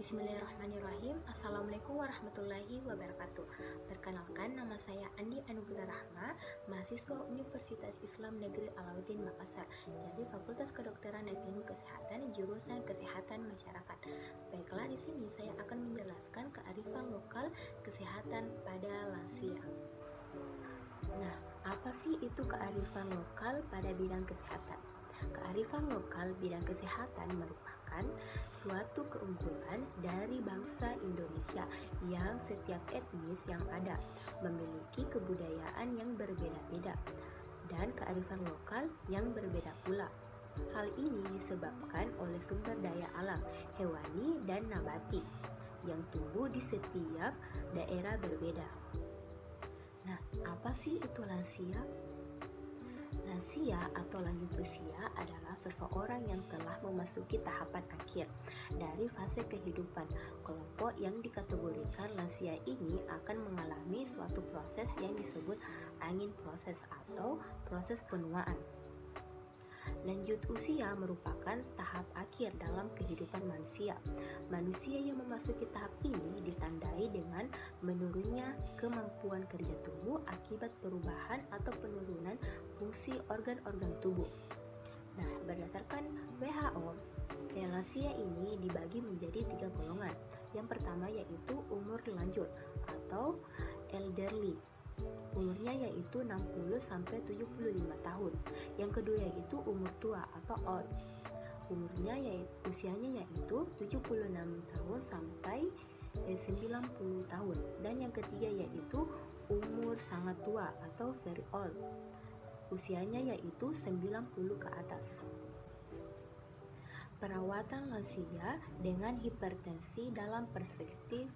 Bismillahirrahmanirrahim. Assalamualaikum warahmatullahi wabarakatuh. Perkenalkan, nama saya Andi Anugrah Rahma, mahasiswa Universitas Islam Negeri Alauddin Makassar dari Fakultas Kedokteran dan Ilmu Kesehatan, jurusan Kesehatan Masyarakat. Baiklah, di sini saya akan menjelaskan kearifan lokal kesehatan pada lansia. Nah, apa sih itu kearifan lokal pada bidang kesehatan? Kearifan lokal bidang kesehatan merupakan suatu keunggulan dari bangsa Indonesia yang setiap etnis yang ada memiliki kebudayaan yang berbeda-beda dan kearifan lokal yang berbeda pula. Hal ini disebabkan oleh sumber daya alam, hewani dan nabati yang tumbuh di setiap daerah berbeda. Nah, apa sih itu lansia? Lansia atau lanjut usia adalah seseorang yang telah memasuki tahapan akhir dari fase kehidupan. Kelompok yang dikategorikan lansia ini akan mengalami suatu proses yang disebut angin proses atau proses penuaan. Lanjut usia merupakan tahap akhir dalam kehidupan manusia. Manusia yang memasuki tahap ini ditandai dengan menurunnya kemampuan kerja tubuh akibat perubahan atau penurunan fungsi organ-organ tubuh. Nah, berdasarkan WHO, lansia ini dibagi menjadi 3 golongan. Yang pertama yaitu umur lanjut atau elderly. Umurnya yaitu 60-75 tahun. Yang kedua yaitu umur tua atau old. Usianya yaitu 76 tahun sampai 90 tahun. Dan yang ketiga yaitu umur sangat tua atau very old. Usianya yaitu 90 ke atas. Perawatan lansia dengan hipertensi dalam perspektif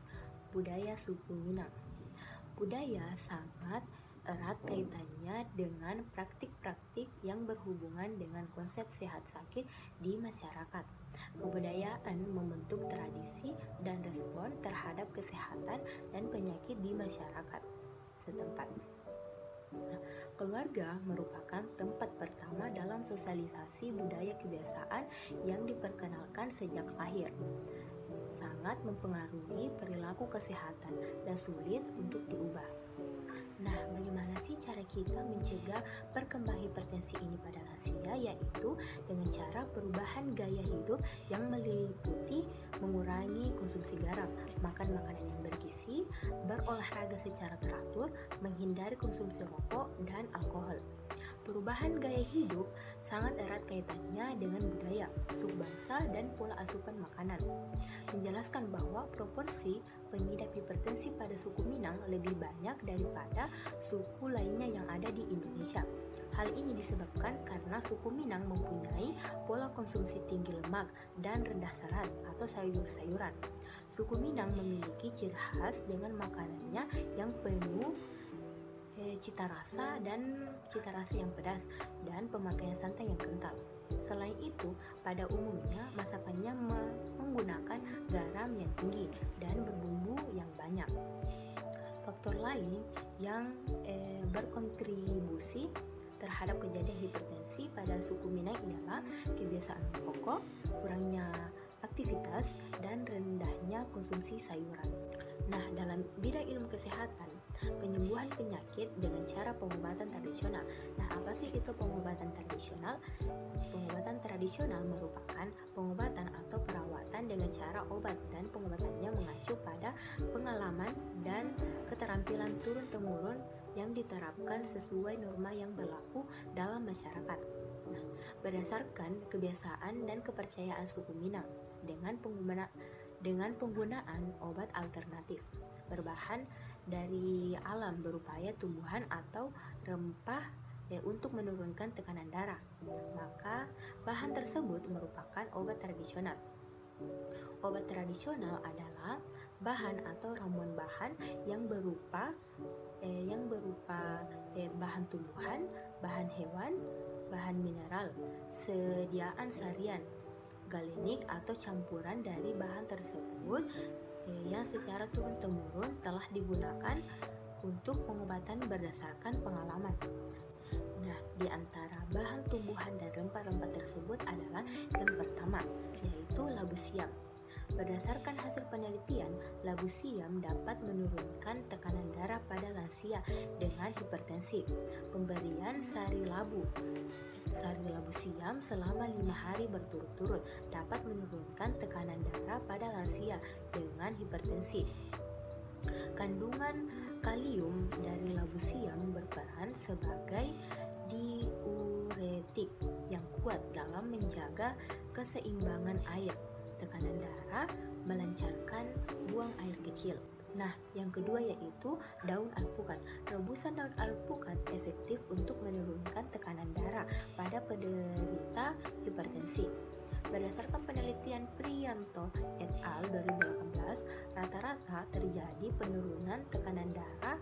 budaya suku Minang. Budaya sangat erat kaitannya dengan praktik-praktik yang berhubungan dengan konsep sehat sakit di masyarakat. Kebudayaan membentuk tradisi dan respon terhadap kesehatan dan penyakit di masyarakat setempat. Nah, keluarga merupakan tempat pertama dalam sosialisasi budaya kebiasaan yang diperkenalkan sejak lahir. Sangat mempengaruhi perilaku kesehatan dan sulit untuk diubah. Nah, bagaimana sih cara kita mencegah perkembangan hipertensi ini pada lansia? Yaitu dengan cara perubahan gaya hidup yang meliputi mengurangi konsumsi garam, makan makanan yang bergizi, berolahraga secara teratur, menghindari konsumsi rokok dan alkohol. Perubahan gaya hidup sangat erat kaitannya dengan budaya, suku bangsa, dan pola asupan makanan. Menjelaskan bahwa proporsi pengidap hipertensi pada suku Minang lebih banyak daripada suku lainnya yang ada di Indonesia. Hal ini disebabkan karena suku Minang mempunyai pola konsumsi tinggi lemak dan rendah serat atau sayur-sayuran. Suku Minang memiliki ciri khas dengan makanannya yang penuh cita rasa yang pedas dan pemakaian santan yang kental. Selain itu, pada umumnya masakannya menggunakan garam yang tinggi dan berbumbu yang banyak. Faktor lain yang berkontribusi terhadap kejadian hipertensi pada suku Minang ialah kebiasaan merokok, kurangnya aktivitas, dan rendahnya konsumsi sayuran. Nah, dalam bidang ilmu kesehatan, penyembuhan penyakit dengan cara pengobatan tradisional. Nah, apa sih itu pengobatan tradisional? Pengobatan tradisional merupakan pengobatan atau perawatan dengan cara obat dan pengobatannya mengacu pada pengalaman dan keterampilan turun-temurun yang diterapkan sesuai norma yang berlaku dalam masyarakat. Nah, berdasarkan kebiasaan dan kepercayaan suku Minang dengan penggunaan obat alternatif berbahan dari alam berupaya tumbuhan atau rempah untuk menurunkan tekanan darah, maka bahan tersebut merupakan obat tradisional. Obat tradisional adalah bahan atau ramuan bahan yang berupa bahan tumbuhan, bahan hewan, bahan mineral, sediaan sarian, galenik atau campuran dari bahan tersebut yang secara turun-temurun telah digunakan untuk pengobatan berdasarkan pengalaman. Nah, di antara bahan tumbuhan dan rempah-rempah tersebut adalah yang pertama, yaitu labu siam. Berdasarkan hasil penelitian, labu siam dapat menurunkan tekanan darah pada lansia dengan hipertensi. Pemberian sari labu siam selama 5 hari berturut-turut dapat menurunkan tekanan darah pada lansia dengan hipertensi. Kandungan kalium dari labu siam berperan sebagai diuretik yang kuat dalam menjaga keseimbangan air, tekanan darah, melancarkan buang air kecil. Nah, yang kedua yaitu daun alpukat. Rebusan daun alpukat efektif untuk menurunkan tekanan darah pada penderita hipertensi. Berdasarkan penelitian Priyanto et al. 2018, rata-rata terjadi penurunan tekanan darah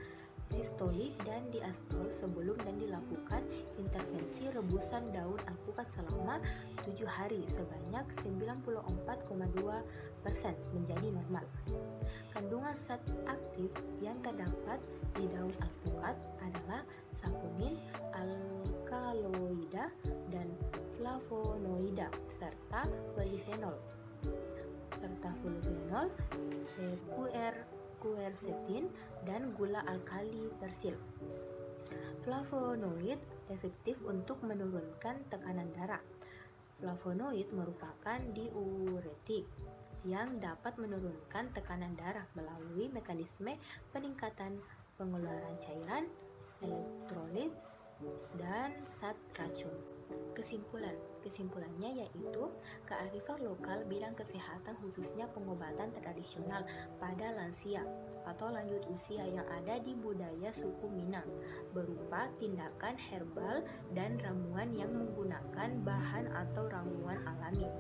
sistolik dan diastol sebelum dan dilakukan intervensi rebusan daun alpukat selama 7 hari sebanyak 94,2% menjadi normal. Kandungan zat aktif yang terdapat di daun alpukat adalah saponin, alkaloida, dan flavonoida serta polyphenol, quercetin, dan gula alkali persil. Flavonoid efektif untuk menurunkan tekanan darah. Flavonoid merupakan diuretik yang dapat menurunkan tekanan darah melalui mekanisme peningkatan pengeluaran cairan, elektrolit, dan zat racun. Kesimpulannya yaitu kearifan lokal bidang kesehatan khususnya pengobatan tradisional pada lansia atau lanjut usia yang ada di budaya suku Minang berupa tindakan herbal dan ramuan yang menggunakan bahan atau ramuan alami.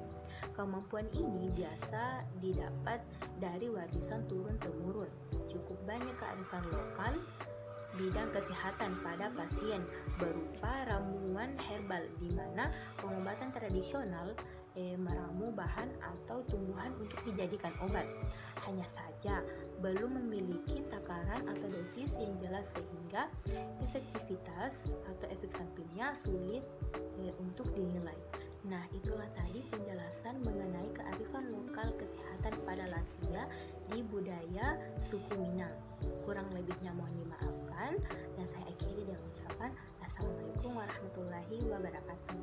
Kemampuan ini biasa didapat dari warisan turun-temurun. Cukup banyak kearifan lokal bidang kesehatan pada pasien berupa ramuan herbal di mana pengobatan tradisional meramu bahan atau tumbuhan untuk dijadikan obat. Hanya saja belum memiliki takaran atau dosis yang jelas sehingga efektivitas atau efek sampingnya sulit untuk dinilai. Nah, itulah tadi penjelasan mengenai kearifan lokal kesehatan pada lansia di budaya suku Minang. Kurang lebihnya mohon dimaafkan dan saya akhiri dengan ucapan Assalamualaikum warahmatullahi wabarakatuh.